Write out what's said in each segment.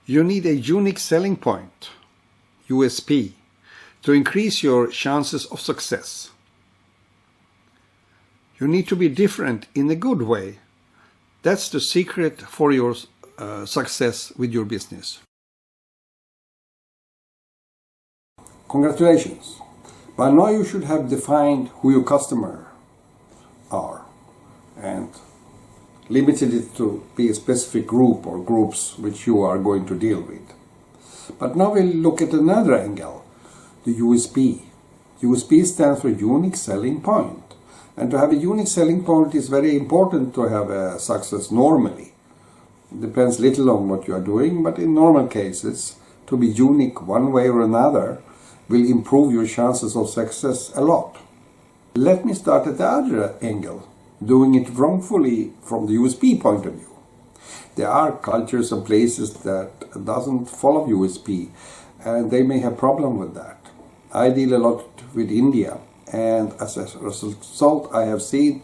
You need a unique selling point, USP, to increase your chances of success. You need to be different in a good way. That's the secret for your success with your business. Congratulations! By now you should have defined who your customers are and limited it to be a specific group or groups which you are going to deal with. But now we'll look at another angle, the USP. USP stands for unique selling point. And to have a unique selling point is very important to have a success normally. It depends little on what you are doing, but in normal cases, to be unique one way or another will improve your chances of success a lot. Let me start at the other angle, doing it wrongfully from the USP point of view. There are cultures and places that doesn't follow USP, and they may have problem with that. I deal a lot with India, and as a result I have seen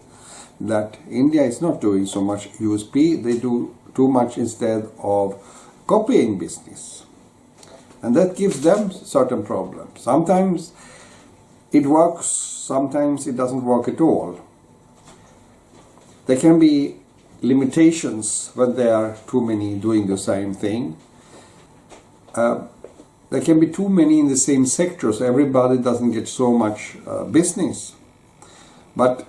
that India is not doing so much USP, they do too much instead of copying business. And that gives them certain problems. Sometimes it works, sometimes it doesn't work at all. There can be limitations when there are too many doing the same thing. There can be too many in the same sector, so everybody doesn't get so much business. But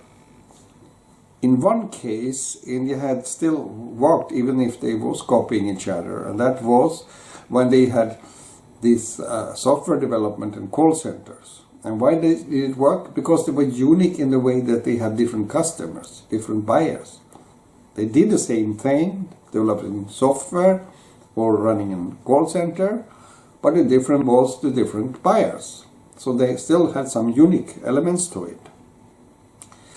in one case, India had still worked even if they was copying each other, and that was when they had this software development and call centers. And why did it work? Because they were unique in the way that they had different customers, different buyers. They did the same thing, developing software or running a call center, but the difference was the different buyers. So they still had some unique elements to it.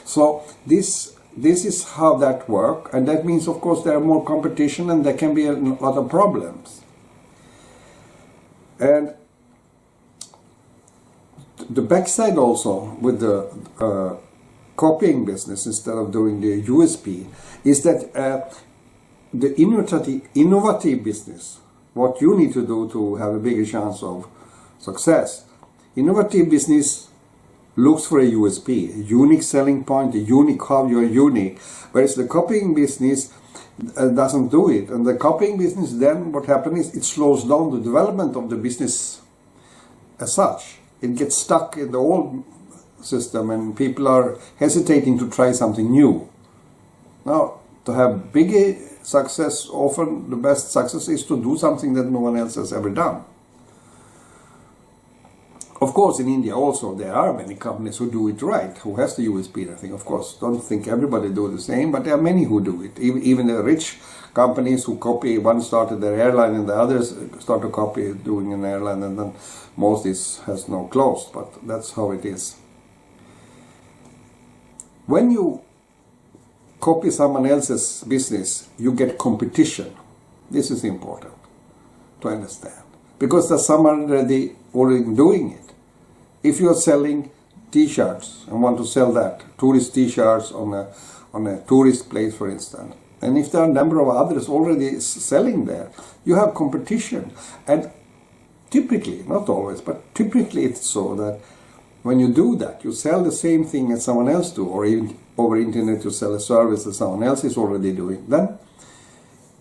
So this is how that works, and that means of course there are more competition and there can be a lot of problems. And the backside also with the copying business instead of doing the USP is that the innovative business, what you need to do to have a bigger chance of success. Innovative business looks for a USP, a unique selling point, a unique how you are unique, whereas the copying business doesn't do it. And the copying business, then what happens is it slows down the development of the business as such. It gets stuck in the old system and people are hesitating to try something new. Now, to have bigger success, often the best success is to do something that no one else has ever done. Of course, in India also there are many companies who do it right, who has the USP. I think, of course, don't think everybody do the same, but there are many who do it. Even the rich companies who copy, one started their airline and the others start to copy doing an airline, and then most has no closed, but that's how it is. When you copy someone else's business, you get competition. This is important to understand, because there's someone already doing it. If you are selling t-shirts and want to sell that, tourist t-shirts on a tourist place, for instance, and if there are a number of others already selling there, you have competition. And typically, not always, but typically it's so that when you do that, you sell the same thing as someone else do, or even over internet you sell a service that someone else is already doing, then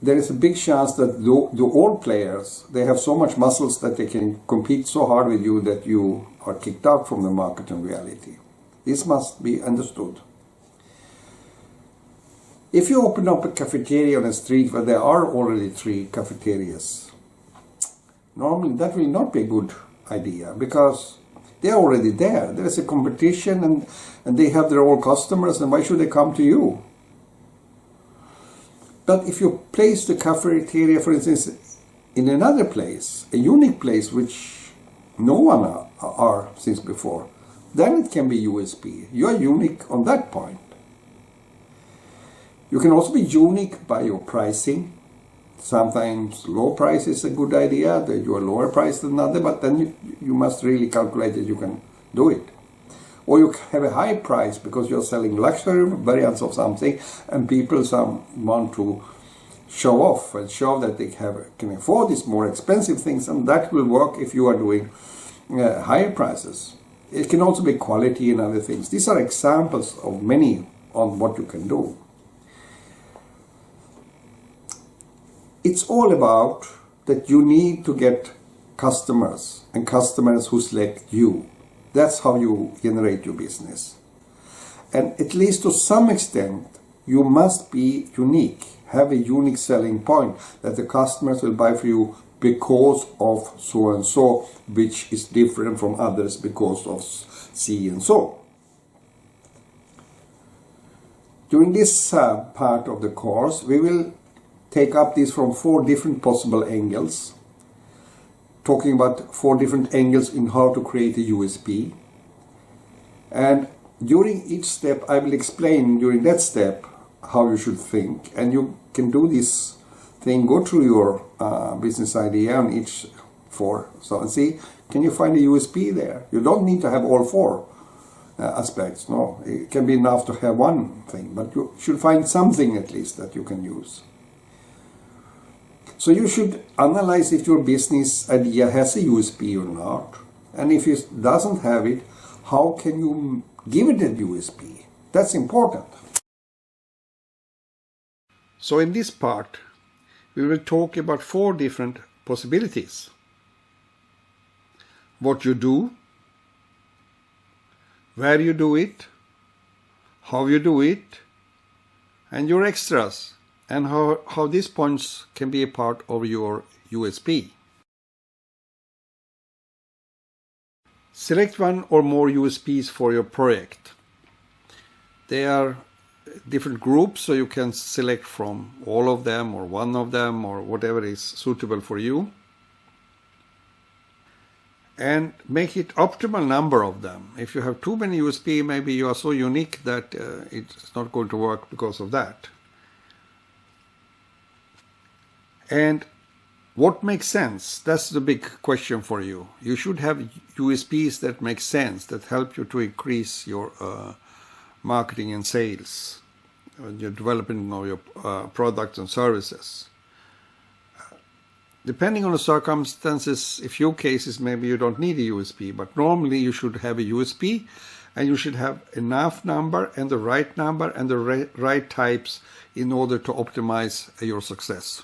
there is a big chance that the old players, they have so much muscles that they can compete so hard with you that you are kicked out from the market in reality. This must be understood. If you open up a cafeteria on a street where there are already 3 cafeterias, normally that will not be a good idea, because they are already there. There is a competition and they have their own customers, and why should they come to you? But if you place the cafeteria, for instance, in another place, a unique place which no one are since before, then it can be USP. You are unique on that point. You can also be unique by your pricing. Sometimes low price is a good idea, that you are lower priced than another, but then you must really calculate that you can do it. Or you have a high price because you're selling luxury variants of something and people want to show off and show that they can afford these more expensive things, and that will work if you are doing higher prices. It can also be quality and other things. These are examples of many on what you can do. It's all about that you need to get customers, and customers who select you. That's how you generate your business. And at least to some extent, you must be unique, have a unique selling point that the customers will buy for you because of so and so, which is different from others because of C and so. During this part of the course, we will take up this from 4 different possible angles, talking about 4 different angles in how to create a USP. And during each step, I will explain during that step how you should think, and you can do this thing, go through your business idea on each 4, so and see, can you find a USP there? You don't need to have all 4 aspects, no, it can be enough to have one thing, but you should find something at least that you can use. So you should analyze if your business idea has a USP or not, and if it doesn't have it, how can you give it a USP? That's important. So in this part, we will talk about 4 different possibilities. What you do, where you do it, how you do it, and your extras, and how these points can be a part of your USP. Select one or more USPs for your project. They are different groups, so you can select from all of them or one of them or whatever is suitable for you. And make it optimal number of them. If you have too many USP, maybe you are so unique that it's not going to work because of that. And what makes sense? That's the big question for you. You should have USPs that make sense, that help you to increase your marketing and sales, your development of your products and services. Depending on the circumstances, in few cases maybe you don't need a USP, but normally you should have a USP, and you should have enough number and the right right types in order to optimize your success.